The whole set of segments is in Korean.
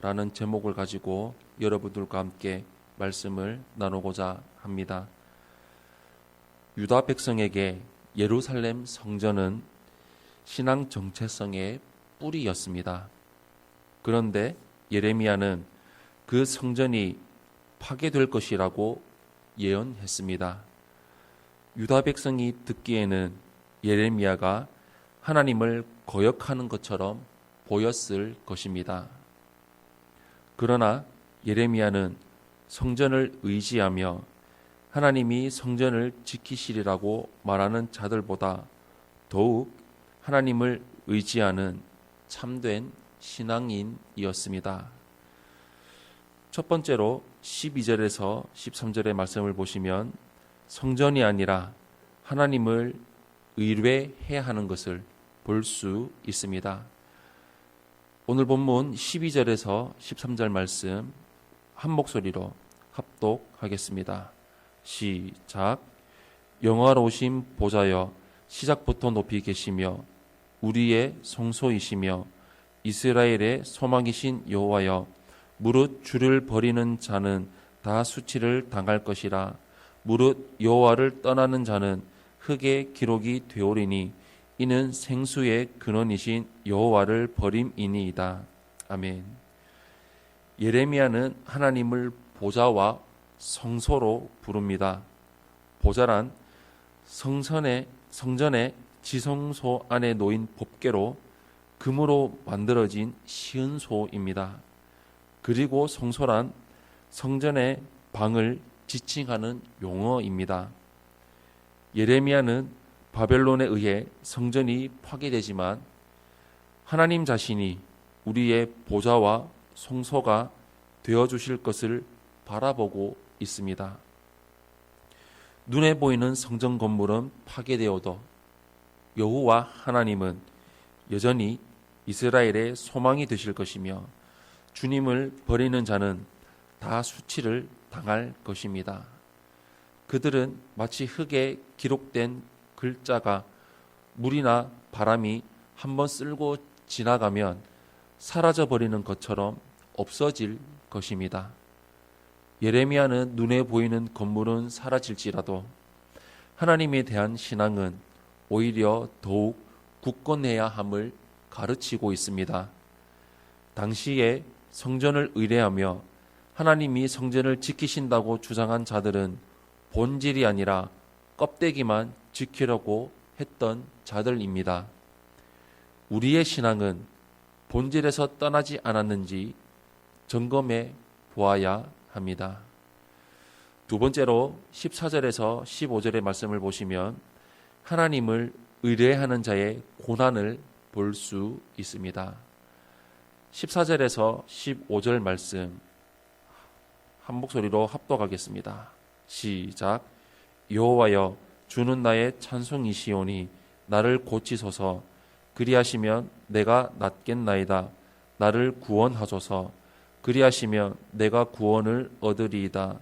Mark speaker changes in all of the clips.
Speaker 1: 라는 제목을 가지고 여러분들과 함께 말씀을 나누고자 합니다. 유다 백성에게 예루살렘 성전은 신앙 정체성의 뿌리였습니다. 그런데 예레미야는 그 성전이 파괴될 것이라고 예언했습니다. 유다 백성이 듣기에는 예레미야가 하나님을 거역하는 것처럼 보였을 것입니다. 그러나 예레미야는 성전을 의지하며 하나님이 성전을 지키시리라고 말하는 자들보다 더욱 하나님을 의지하는 참된 신앙인이었습니다. 첫 번째로 12절에서 13절의 말씀을 보시면 성전이 아니라 하나님을 의뢰해야 하는 것을 볼 수 있습니다. 오늘 본문 12절에서 13절 말씀 한 목소리로 합독하겠습니다. 시작. 영화로우신 보좌여 시작부터 높이 계시며 우리의 성소이시며 이스라엘의 소망이신 여호와여 무릇 주를 버리는 자는 다 수치를 당할 것이라. 무릇 여호와를 떠나는 자는 흙의 기록이 되오리니 이는 생수의 근원이신 여호와를 버림이니이다. 아멘. 예레미야는 하나님을 보좌와 성소로 부릅니다. 보좌란 성전의 지성소 안에 놓인 법궤로 금으로 만들어진 시은소입니다. 그리고 성소란 성전의 방을 지칭하는 용어입니다. 예레미야는 바벨론에 의해 성전이 파괴되지만 하나님 자신이 우리의 보좌와 성소가 되어주실 것을 바라보고 있습니다. 눈에 보이는 성전 건물은 파괴되어도 여호와 하나님은 여전히 이스라엘의 소망이 되실 것이며 주님을 버리는 자는 다 수치를 당할 것입니다. 그들은 마치 흙에 기록된 글자가 물이나 바람이 한번 쓸고 지나가면 사라져버리는 것처럼 없어질 것입니다. 예레미야는 눈에 보이는 건물은 사라질지라도 하나님에 대한 신앙은 오히려 더욱 굳건해야 함을 가르치고 있습니다. 당시에 성전을 의뢰하며 하나님이 성전을 지키신다고 주장한 자들은 본질이 아니라 껍데기만 지키려고 했던 자들입니다. 우리의 신앙은 본질에서 떠나지 않았는지 점검해 보아야 합니다. 두 번째로 14절에서 15절의 말씀을 보시면 하나님을 의뢰하는 자의 고난을 볼 수 있습니다. 14절에서 15절 말씀 한 목소리로 합독하겠습니다. 시작. 여호와여 주는 나의 찬송이시오니 나를 고치소서. 그리하시면 내가 낫겠나이다. 나를 구원하소서. 그리하시면 내가 구원을 얻으리이다.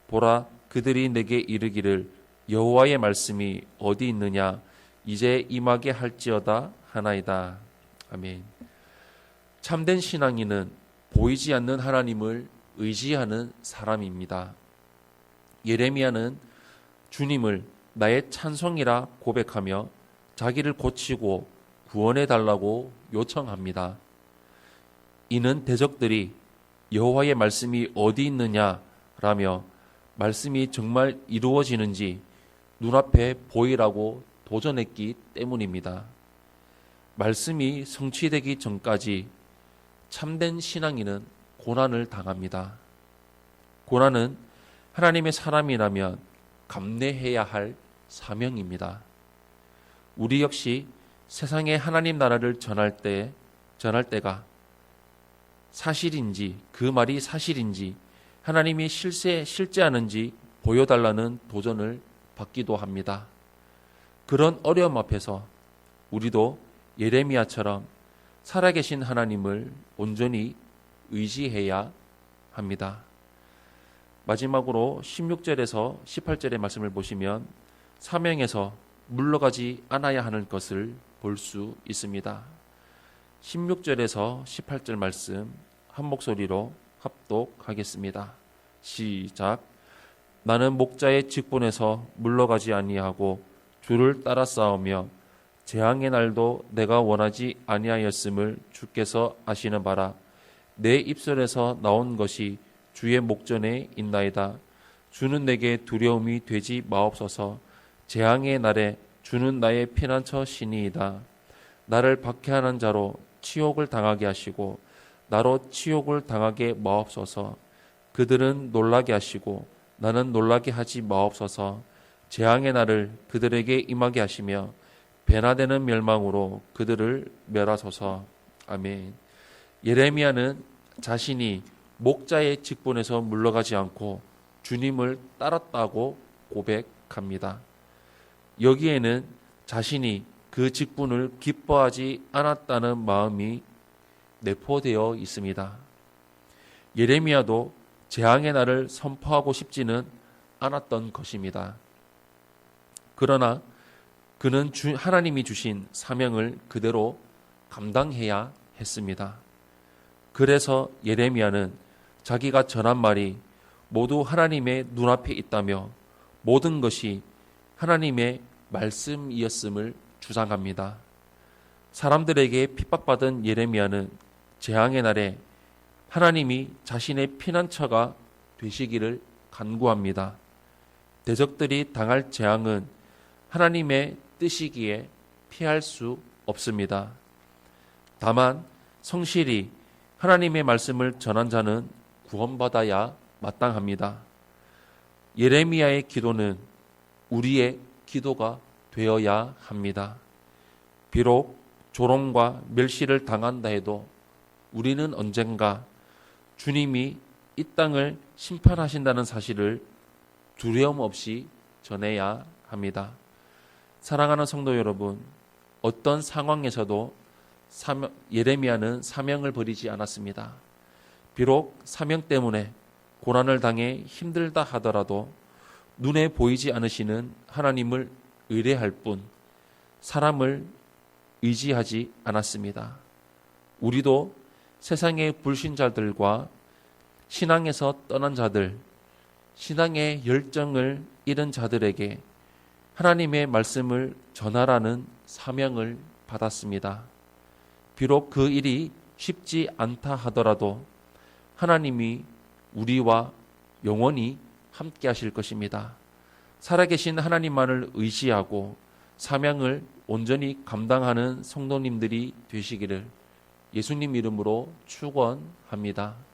Speaker 1: 보라 그들이 내게 이르기를 여호와의 말씀이 어디 있느냐 이제 임하게 할지어다 하나이다. 아멘. 참된 신앙인은 보이지 않는 하나님을 의지하는 사람입니다. 예레미야는 주님을 나의 찬송이라 고백하며 자기를 고치고 구원해 달라고 요청합니다. 이는 대적들이 여호와의 말씀이 어디 있느냐라며 말씀이 정말 이루어지는지 눈앞에 보이라고 도전했기 때문입니다. 말씀이 성취되기 전까지 참된 신앙인은 고난을 당합니다. 고난은 하나님의 사람이라면 감내해야 할 사명입니다. 우리 역시 세상에 하나님 나라를 전할 때가 사실인지 그 말이 사실인지 하나님이 실제하는지 보여달라는 도전을 받기도 합니다. 그런 어려움 앞에서 우리도 예레미야처럼 살아계신 하나님을 온전히 의지해야 합니다. 마지막으로 16절에서 18절의 말씀을 보시면 사명에서 물러가지 않아야 하는 것을 볼 수 있습니다. 16절에서 18절 말씀 한 목소리로 합독하겠습니다. 시작. 나는 목자의 직분에서 물러가지 아니하고 주를 따라 싸우며 재앙의 날도 내가 원하지 아니하였음을 주께서 아시는 바라. 내 입술에서 나온 것이 주의 목전에 있나이다. 주는 내게 두려움이 되지 마옵소서. 재앙의 날에 주는 나의 피난처 시니이다. 나를 박해하는 자로 치욕을 당하게 하시고 나로 치욕을 당하게 마옵소서. 그들은 놀라게 하시고 나는 놀라게 하지 마옵소서. 재앙의 날을 그들에게 임하게 하시며 배나 되는 멸망으로 그들을 멸하소서. 아멘. 예레미야는 자신이 목자의 직분에서 물러가지 않고 주님을 따랐다고 고백합니다. 여기에는 자신이 그 직분을 기뻐하지 않았다는 마음이 내포되어 있습니다. 예레미야도 재앙의 날을 선포하고 싶지는 않았던 것입니다. 그러나 그는 하나님이 주신 사명을 그대로 감당해야 했습니다. 그래서 예레미야는 자기가 전한 말이 모두 하나님의 눈앞에 있다며 모든 것이 하나님의 말씀이었음을 주장합니다. 사람들에게 핍박받은 예레미야는 재앙의 날에 하나님이 자신의 피난처가 되시기를 간구합니다. 대적들이 당할 재앙은 하나님의 뜻이기에 피할 수 없습니다. 다만 성실히 하나님의 말씀을 전한 자는 구원받아야 마땅합니다. 예레미야의 기도는 우리의 기도가 되어야 합니다. 비록 조롱과 멸시를 당한다 해도 우리는 언젠가 주님이 이 땅을 심판하신다는 사실을 두려움 없이 전해야 합니다. 사랑하는 성도 여러분, 어떤 상황에서도 예레미야는 사명을 버리지 않았습니다. 비록 사명 때문에 고난을 당해 힘들다 하더라도 눈에 보이지 않으시는 하나님을 의뢰할 뿐 사람을 의지하지 않았습니다. 우리도 세상의 불신자들과 신앙에서 떠난 자들, 신앙의 열정을 잃은 자들에게 하나님의 말씀을 전하라는 사명을 받았습니다. 비록 그 일이 쉽지 않다 하더라도 하나님이 우리와 영원히 함께 하실 것입니다. 살아계신 하나님만을 의지하고 사명을 온전히 감당하는 성도님들이 되시기를 예수님 이름으로 축원합니다.